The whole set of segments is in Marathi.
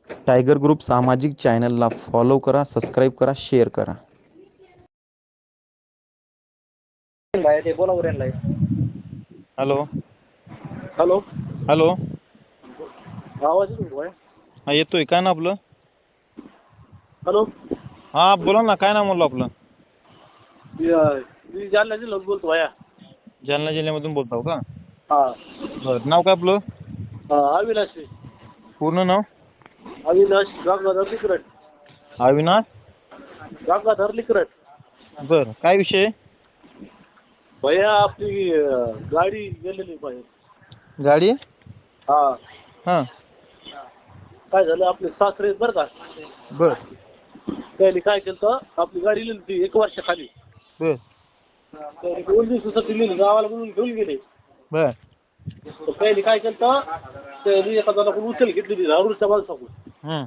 टायगर ग्रुप सामाजिक चॅनलला फॉलो करा, सबस्क्राईब करा, शेअर करा. ते बोला उरेनला. Hello hello, hello. आवाज येतो का? हा येतोय. काय ना आपलं? हॅलो. हा बोला ना, काय नाव म्हणलं आपलं? मी जालना जिल्ह्यात बोलतो भैया. जालना जिल्ह्यामधून बोलताव का? हा. बरं, नाव काय आपलं? अविनाश. पूर्ण नाव? अविनाश गंगाधर लिकरट. अविनाश गंगाधर लिकरट. बरं, काय विषय आहे? भैया आपली गाडी गेलेली बाहेर. गाडी? हा. हां. काय झालं, आपले सासरे आहेत बरं का. बर त्यांनी काय केलं तर आपली गाडी लिहिली ती 1 वर्षाखाली. बर त्यांनी 2 दिवसासाठी लिहिली, गावाला म्हणून घेऊन गेले. बर तर त्यांनी काय केलं तर त्यांनी एका जणाकडून उचल घेतली राहुलच्या माणसाकडून हं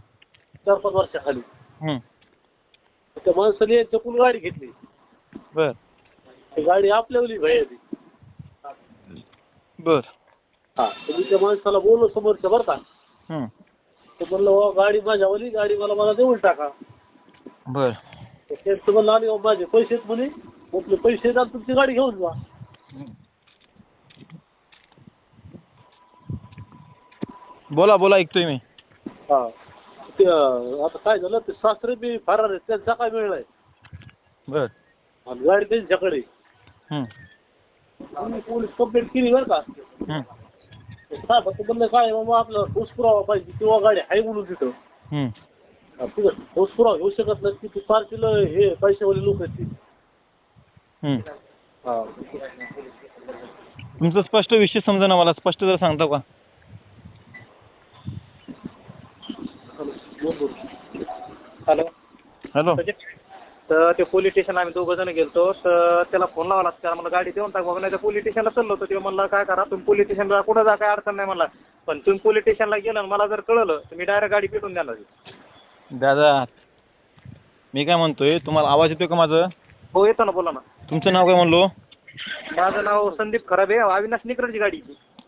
4-5 वर्षाखाली. हं त्या माणसाने यांच्याकडून गाडी घेतली. बर ती गाडी आपल्यावली भैया ती. बर हा, तर मी त्या माणसाला बोललो समोरच्या बरं का. हं तर म्हणलं गाडी माझ्यावली, गाडी मला देऊन टाका. बर तर त्यांचं म्हणलं आणि माझे पैसे आहेत म्हणे, आपले पैसे द्या तुमची गाडी घेऊन जा. बोला बोला, ऐकतोय मी. हा, ते आता काय झालं, ते सासरे बी फरार आहेत, त्यांचा काय मिळलाय बर आणि गाडी त्यांच्याकडे. हं आम्ही पोलीस कंप्लेंट केली बरं का. हं साहेब म्हणलं काय बाबा, आपलं ठोस पुरावा पाहिजे किंवा गाडी आहे म्हणून तिथं. हं तुझं ठोस पुरावा घेऊ शकत नाही की तू पार्टीला हे पैशावाले लोक आहेत ती. हं हा. तुमचं स्पष्ट विषय समजा मला, स्पष्ट जर सांगता का? हॅलो. हॅलो. तर ते पोलीस स्टेशन आम्ही 2 जण गेलतो, तर त्याला फोन लावला, त्याला मला गाडी देऊन टाक बाबा, नाही तर पोलीस स्टेशनला चाललो होतो. ते म्हणला काय करा तुम्ही, पोलीस स्टेशनला कुठं जा, काय अडचण नाही म्हणला, पण तुम्ही पोलीस स्टेशनला गेलं आणि मला जर कळलं तर मी डायरेक्ट गाडी पेटून देणार. दादा, मी काय म्हणतोय, तुम्हाला आवाज येतोय का माझं? हो येतो ना, बोला ना. तुमचं नाव काय म्हणलो? माझं नाव संदीप खराबे, अविनाश निकरटची गाडी.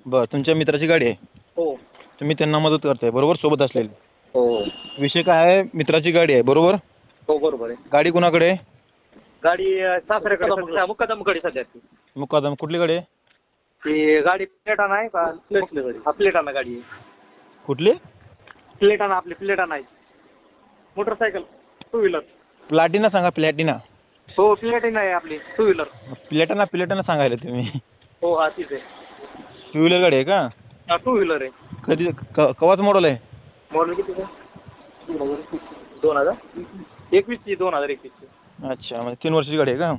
बरं, तुमच्या मित्राची गाडी आहे? हो तुम्ही त्यांना मदत करताय बरोबर, सोबत असलेली? हो विषय काय आहे, मित्राची गाडी आहे बरोबर? हो बरोबर आहे. गाडी कुणाकडे आहे? गाडी सासऱ्याकडे, मुक्कादमकडे सध्या. मुक्कादम. कुठली गाडी आहे? ती गाडी प्लेटाना आहे का? प्लेटाना गाडी आहे. कुठली? प्लेटाना, आपली प्लेटाना आहे. Motorcycle, 2 wheeler. प्लॅटिना सांगा, प्लॅटिना. हो प्लेटिना आहे आपली 2 व्हीलर. प्लेटाना सांगायला तुम्ही. हो हा तीच आहे. 2 व्हीलर गाडी आहे का? हा 2 व्हीलर आहे. कधी कवाच मॉडेल आहे? मॉडेल किती आहे? 2021 ची. 2021 अच्छा, म्हणजे 3 वर्षाची गाडी आहे का?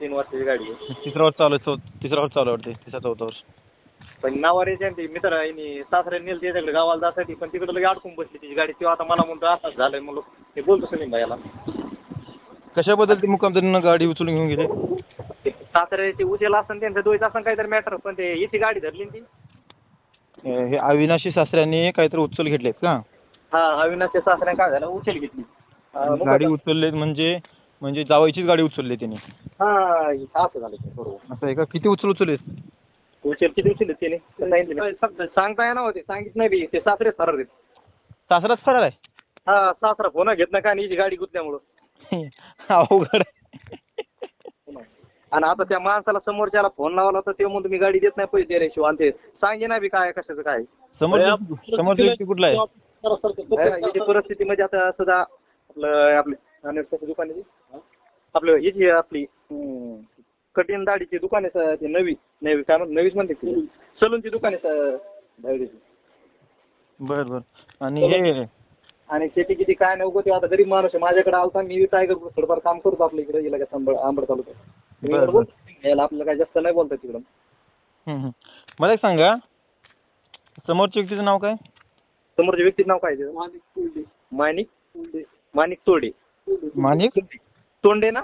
3 वर्षाची गाडी आहे. तिसरा वर्ष चालू आहे, तिसरा वर्ष चालू वाटते, 3-4 वर्ष. पण नावावर यायचे मित्र आहे, सासऱ्याने नेलं त्याच्याकडे गावाला जासाठी, पण तिकडे लगे अडकून बसली तिची गाडी. तेव्हा आता मला म्हणतो असंच झालंय, म्हणलो ते बोलतो सलीम भाईला. कशाबद्दल ते मुक्कामदारांना गाडी उचलून घेऊन गेले? सासऱ्याची उचल असं त्यांचं दोयचं असं काहीतरी मॅटर, पण ते याची गाडी धरली ती. हे अविनाशी सासऱ्यांनी काहीतरी उचल घेतलेत का? हा, अविनाशच्या सासऱ्याने काय झालं, उचल घेतली. गाडी उचलले म्हणजे जावायचीच गाडी उचलली त्यांनी? हा असं झालं ते, बरोबर. असं आहे का? किती उचलले? उचल किती उचल त्याने सांगितलं, सांगता येणार होते, सांगितलं नाही बी. ते सासरेच फरार आहेत. सासराच फरार आहे? हा, सासरा फोन घेत नाही का, आणि गाडी गुतल्यामुळं. अवघड. आणि आता त्या माणसाला समोरच्याला फोन लावला तर ते म्हणतो मी गाडी देत नाही पैसे द्यायशिवाय, आणि ते सांगे ना बी काय कशाचं काय. समोरचा व्यक्ती कुठला आहे? याची परिस्थिती म्हणजे आता सध्या आपले दुकान आहे, आपलं याची आपली कठीण दाढीची दुकान आहे, ते नवी काय म्हणते, नवीच म्हणते, सलूनची दुकान आहे. बरं बरं. आणि हे आणि शेती किती काय नाही उगवते. आता गरीब माणूस आहे, माझ्याकडे आलता, मी टायगर थोडंफार काम करतो आपल्या इकडे गेला का आंबड तालुक्यात. याला आपल्याला काय जास्त नाही बोलतात तिकडं. मला एक सांगा, समोरच्या व्यक्तीचं नाव काय? समोरच्या व्यक्तीचं नाव काय? माणिक तोंडे. माणिक तोंडे ना?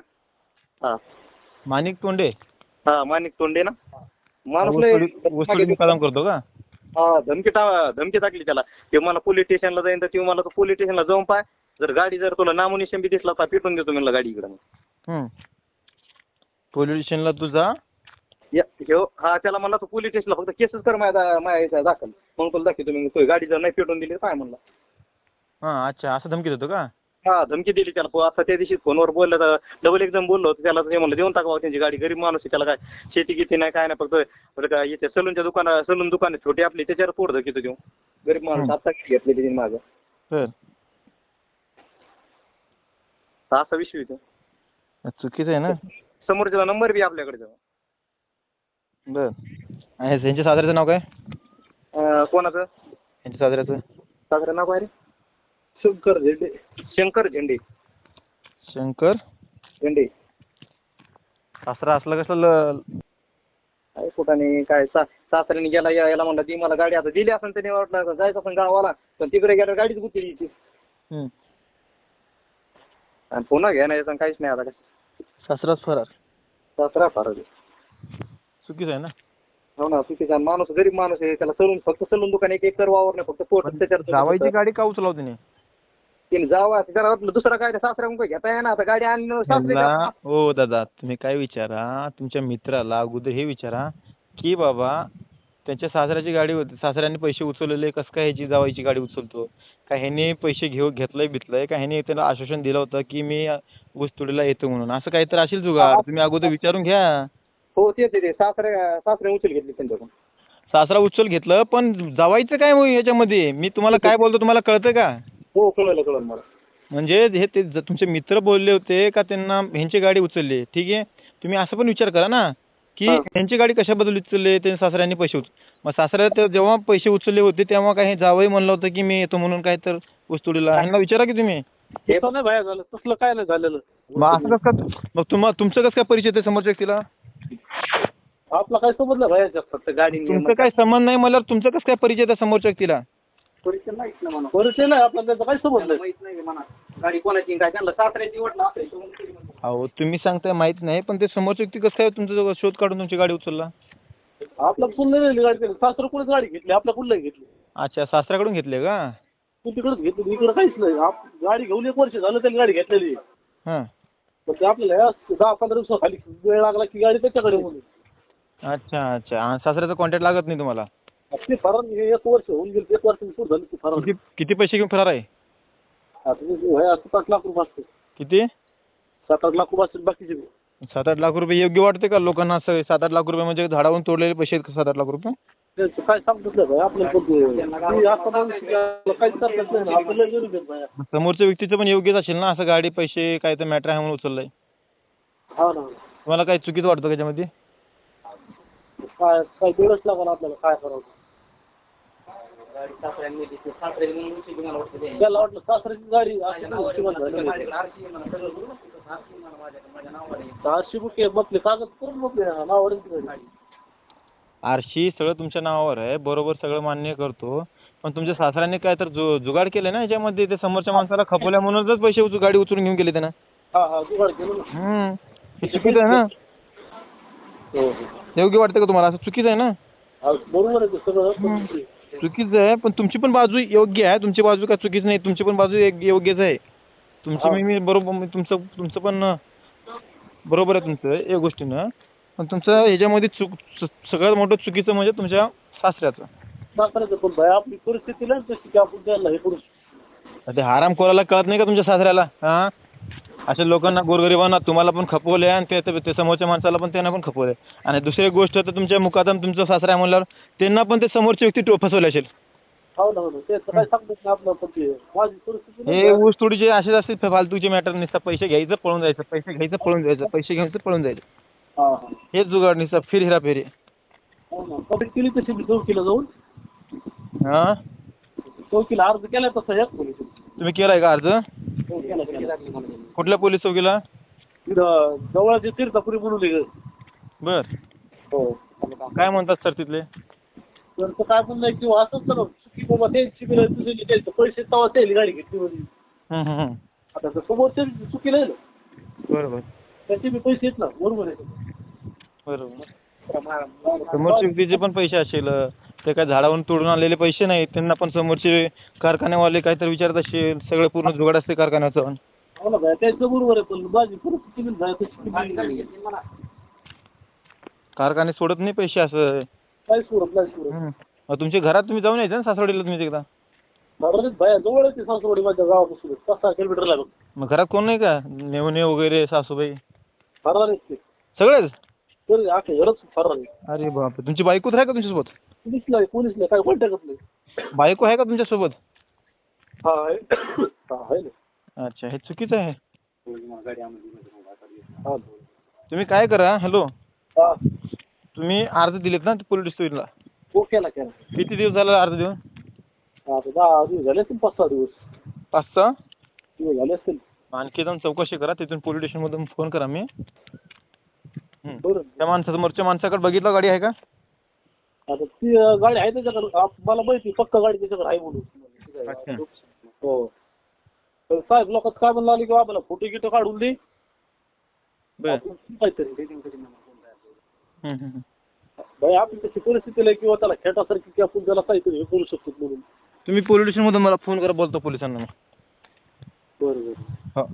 हा, माणिक तोंडे. हा माणिक तोंडे ना. माणूस मुक्कादम करतो का? हा, धमकी टाकली त्याला, ते मला पोलीस स्टेशनला जाईन, तर ते मला तो पोलीस स्टेशनला जाऊन पाय, जर गाडी जर तुला नामोनिशान बी दिसला तर पेटून देतो म्हणलं गाडी इकडं. पोलीस स्टेशनला तुझा हा, त्याला म्हणला तो पोलीस स्टेशनला फक्त केसच कर माझ्या दाखल, मग तुला दाखवतो तुम्ही गाडी जर नाही पेटून दिली काय म्हणला. हां अच्छा असं धमकी देतो का? हा धमकी दिली त्याला आता त्या दिवशी फोनवर बोललं तर डबल एकदम बोललो होतो त्याला ते म्हणलं देऊन टाकावं त्यांची गाडी गरीब माणूस आहे त्याला काय शेती किती नाही काय नाही फक्त बरं का इथे सलूनच्या दुकाना सलून दुकान छोटी आपली त्याच्यावर पोट धकितो देऊ गरीब माणूस आता घेतले तिने माझं तर असा विषय होतो चुकीचं आहे ना. समोरच्याला नंबर बी आपल्याकडे जाऊ बर आणि यांच्या सासऱ्याचं नाव काय? कोणाचं यांच्या सासऱ्याचं साजरा नाव काय रे शंकर झेंडे शंकर झेंडे शंकर झेंडे सासरा असलं कसं काय कुठाने काय सासऱ्याने गेला याला म्हणलं ती मला गाडी आता दिली असं त्याने वाटलं जायचं पण गावाला पण तिकडे गेल्यावर गाडीच गुतली ती आणि पुन्हा घ्या नाही याचं काहीच नाही आता काय सासराच फरार. सासरा फार चुकीचं आहे ना. हो ना चुकीचा माणूस गरीब माणूस आहे त्याला सलून फक्त सलून दुकान एक एकर वावर नाही फक्त पोट त्याच्यावर जावायची गाडी का उचलाव तिने? तिने जावा त्याला वाटलं दुसरा काय सासऱ्या मुंबई घेता येणार आता गाडी आणली सासरे हो दादा तुम्ही काय विचारा तुमच्या मित्राला अगोदर हे विचारा की बाबा त्यांच्या सासऱ्याची गाडी होती सासऱ्याने पैसे उचललेले कसं काय ह्याची जावायची गाडी उचलतो का ह्याने पैसे घेतलंय बितलंय का ह्याने त्याला आश्वासन दिलं होतं की मी ऊसतोडीला येतो म्हणून असं काहीतरी असेल जुगाड तुम्ही अगोदर विचारून घ्या. हो ते सासरे उचल घेतली त्यांच्याकडून सासरा उचल घेतलं पण जावायचं काय मग ह्याच्यामध्ये मी तुम्हाला काय बोलतो तुम्हाला कळतं का? हो कळलं मला म्हणजे हे ते तुमचे मित्र बोलले होते का त्यांना ह्यांची गाडी उचलली ठीक आहे तुम्ही असं पण विचार करा ना की ह्यांची गाडी कशाबद्दल उचलली ते सासऱ्यांनी पैसे मग सासऱ्या जेव्हा पैसे उचलले होते तेव्हा काही जावई म्हणलं होतं की मी येतो म्हणून काय तर ऊसतोडीला ह्यांना विचारा की तुम्ही. हे पण नाही बाहेर झालं तसलं काय नाही झालेलं मग असं कसं काय मग तुमचं कसं काय परिचय ते समोरच्या व्यक्तीला आपला काय समजलं बाहेर फक्त गाडी तुमचं काय संबंध नाही मला तुमचं कसं काय परिचय त्या समोरच्या व्यक्तीला परिचय नाही आपल्याला त्याचं काय समजलं माहित नाही म्हणा गाडी कोणाची काय त्यांना सासऱ्याची वाटलं अहो तुम्ही सांगताय माहित नाही पण ते समोरच्या व्यक्ती कसं काय तुमचं शोध काढून तुमची गाडी उचलला? आपला पुन्हा गाडी सासरा कुठेच गाडी घेतली आपल्या कुठलाही घेतली. अच्छा सासऱ्याकडून घेतले का? तू तिकडेच घेतली इकडे काहीच नाही गाडी घेऊन 1 वर्ष झालं त्यांनी गाडी घेतलेली हां पण ते आपल्याला 10-15 दिवसाखाली वेळ लागला की गाडी त्याच्याकडे म्हणून. अच्छा अच्छा आणि सासऱ्याचा कॉन्टॅक्ट लागत नाही तुम्हाला? ते फरार 1 वर्ष होऊन गेलं 1 वर्ष पूर्ण झालं ते फरार. किती पैसे घेऊन फरार आहे? आता 7-8 लाख रुपये असते. किती? 7-8 लाख रुपये असतील बाकीचे 7-8 लाख रुपये योग्य वाटते का लोकांना? असं 7-8 लाख रुपये म्हणजे झाडावरून तोडलेले पैसे आहेत का 7-8 लाख रुपये? त्यांचं काय सांगतच नाही भाई आपल्याला काहीच करतात नाही आपल्याला गरीब आहेत भाई. समोरच्या व्यक्तीचं पण योग्यच असेल ना असं गाडी पैसे काय तर मॅटर आहे म्हणून उचललंय. हा ना तुम्हाला काय चुकीचं वाटतं त्याच्यामध्ये? काय काय वेळच लागणार आपल्याला काय करावं त्याला वाटलं सासऱ्याची गाडी आरशी बुक म्हटले कागद करून म्हटले नावावर आरशी सगळं तुमच्या नावावर आहे बरोबर सगळं मान्य करतो पण तुमच्या सासऱ्याने काय तर जुगाड केलं ना याच्यामध्ये ते समोरच्या माणसाला खपवल्या म्हणूनच पैसे गाडी उचलून घेऊन गेले त्यांना. हा जुगाड केलं ना हे चुकीचं आहे ना. योग्य वाटतं का तुम्हाला? असं चुकीचं आहे ना. बरोबर आहे सगळं चुकीचं आहे पण तुमची पण बाजू योग्य आहे तुमची बाजू काय चुकीच नाही तुमची पण बाजू योग्यच आहे तुमची मी बरोबर तुमचं पण बरोबर आहे तुमचं या गोष्टीनं पण तुमचं ह्याच्यामध्ये सगळ्यात मोठं चुकीचं म्हणजे तुमच्या सासऱ्याचं पण भाई आपली परिस्थिती नाही तशी की आपण त्याला हे करू ते आराम कोरायला कळत नाही का तुमच्या सासऱ्याला? हां अशा लोकांना गोरगरिबांना तुम्हाला पण खपवले आणि ते समोरच्या माणसाला पण त्यांना पण खपवले आणि दुसरी गोष्ट तर तुमच्या मुकादम तुमचा सासरा आहे म्हणल्यावर त्यांना पण ते समोरची व्यक्ती फसवले असेल. हो ना ते काय सांगत नाही आपलं पण ते माझी परिस्थिती हे ऊस तोडीचे असेच असते फालतूचे मॅटर नुसतं पैसे घ्यायचं पळून जायचं पैसे घ्यायचं पळून जायचं पैसे घ्यायचं पळून जायचं हेच जुगाड नुसतं फिर हिरा फेरी. हो ना कधी केली तशी मी चौकीला जाऊन हां चौकीला अर्ज केला तसा याच पोलीस तुम्ही केलाय का अर्ज? कुठल्या पोलीस चौकीला? जवळचे तीर्थपुरी म्हणून बर हो काय म्हणतात सर तिथले? तर काय पण नाही किंवा असंच ना चुकी बाबा त्यांची द्यायचं पैसे तेव्हा त्याला गाडी घेतली म्हणजे आता समोरच्या चुकीला आहे ना बरोबर त्याचे बी पैसे आहेत ना बरोबर आहे बरोबर समोरच्या व्यक्तीचे पण पैसे असेल ते काय झाडावरून तोडून आलेले पैसे नाही त्यांना पण समोरचे कारखान्यावाले काहीतरी विचारत असेल सगळं पूर्ण जुगाड असते कारखान्याचं. हो ना भाई त्याचं बरोबर आहे पण माझी परिस्थिती कारखाने सोडत नाही पैसे असं काय सोडत नाही सोडत तुमच्या घरात तुम्ही जाऊन यायचं ना सासवडीला तुम्ही एकदा बाया जवळ आहे सासवडी माझ्या गावापासून 5-6 किलोमीटर लागून. मग घरात कोण नाही का मेवणे वगैरे सासूबाई फरार आहे ते. सगळेच? तर आखे घरच फरार आहे. अरे बाप, तुमची बायको तर आहे का तुमच्यासोबत? पोलीस नाही काय कॉन्टॅक्टच नाही. बायको आहे का तुमच्यासोबत? हा आहे. हा आहे ना. अच्छा, हे चुकीचं आहे. हा. तुम्ही काय करा, हॅलो, हा. तुम्ही अर्ज दिलेत ना पोलीस स्टेशनला? हो केला. किती दिवस झाला अर्ज देऊन? आता 10 दिवस झाले असतील, 5-6 दिवस 5-6 दिवस झाले असतील. आणखी जाऊन चौकशी करा, तिथून पोलीस स्टेशनमधून फोन करा मी. बरं. त्या समोरच्या माणसाकडे बघितलं गाडी आहे का? आता ती गाडी आहे त्याच्याकडे. मला माहिती पक्का गाडी त्याच्याकडे आहे म्हणून. अच्छा. हो. तर साहेब लोकात काय म्हणलं आले की आम्हाला फोटो गिटो काढून दे. बर. काहीतरी हम्म. भाई आपली तशी परिस्थिती आहे किंवा त्याला खेटासारखी की आपण त्याला काहीतरी हे करू शकतो म्हणून. तुम्ही पोलीस स्टेशनमधून मला फोन करा, बोलतो पोलिसांना. बरं. हो.